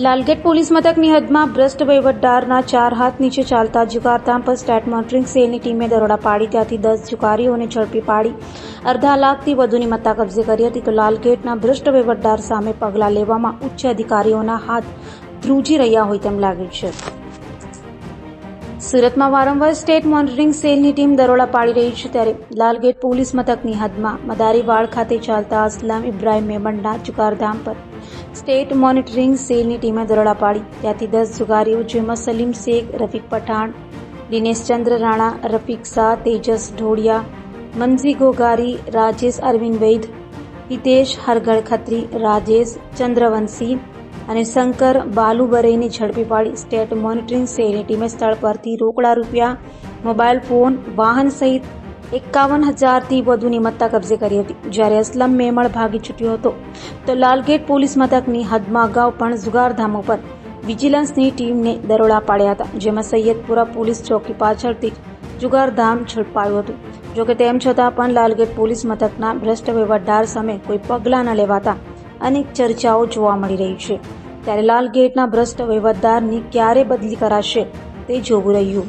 Lalgate police મથકની હદમાં ભ્રષ્ટ વહીવટદારના 4 હાથ નીચે ચાલતા જુગારધામ પર સ્ટેટ મોનિટરિંગ સેલની ટીમે દરોડા પાડી ત્યાંથી 10 જુગારીઓને ઝડપી પાડી અડધા લાખથી વધુની મત્તા કબજે કરી હતી. તો લાલગેટના ભ્રષ્ટ વહીવટદાર સામે પગલાં લેવામાં ઉચ્ચ અધિકારીઓના હાથ ધ્રુજી રહ્યા હોય તેમ લાગે છે. સુરતમાં વારંવાર સ્ટેટ મોનિટરિંગ સેલની ટીમ દરોડા પાડી રહી છે, ત્યારે લાલગેટ પોલીસ મથકની હદમાં મદારીવાડ ખાતે ચાલતા અસલમ ઇબ્રાહિમ મેમણના જુગારધામ પર સ્ટેટ મોનિટરિંગ સેલની ટીમે દરોડા પાડી ત્યાંથી 10 જુગારીઓ જેમાં સલીમ શેખ, રફીક પઠાણ, દિનેશ ચંદ્ર રાણા, રફીક શાહ, તેજસ ઢોડિયા, મંજી ગોગારી, રાજેશ અરવિંદ વૈદ, હિતેશ હરગઢ ખત્રી, રાજેશ ચંદ્રવંશી અને શંકર બાલુબરેને ઝડપી પાડી સ્ટેટ મોનિટરિંગ સેલની ટીમે સ્થળ પરથી રોકડા રૂપિયા, મોબાઈલ ફોન, વાહન સહિત 51,000થી વધુની મત્તા કબજે કરી હતી. જ્યારે અસલમ મેમણ ભાગી છૂટ્યો હતો તો લાલગેટ પોલીસ મથકની હદમાં અગાઉ પણ જુગારધામો પર વિજિલન્સની ટીમને દરોડા પાડ્યા હતા, જેમાં સૈયદપુરા પોલીસ ચોકી પાછળથી જુગારધામ ઝડપાયું હતું. જોકે તેમ છતાં પણ લાલગેટ પોલીસ મથકના ભ્રષ્ટ વહીવટદાર સામે કોઈ પગલાં ન લેવાતા અનેક ચર્ચાઓ જોવા મળી રહી છે. ત્યારે લાલગેટના ભ્રષ્ટ વહીવટદારની ક્યારે બદલી કરાશે તે જોવું રહ્યું.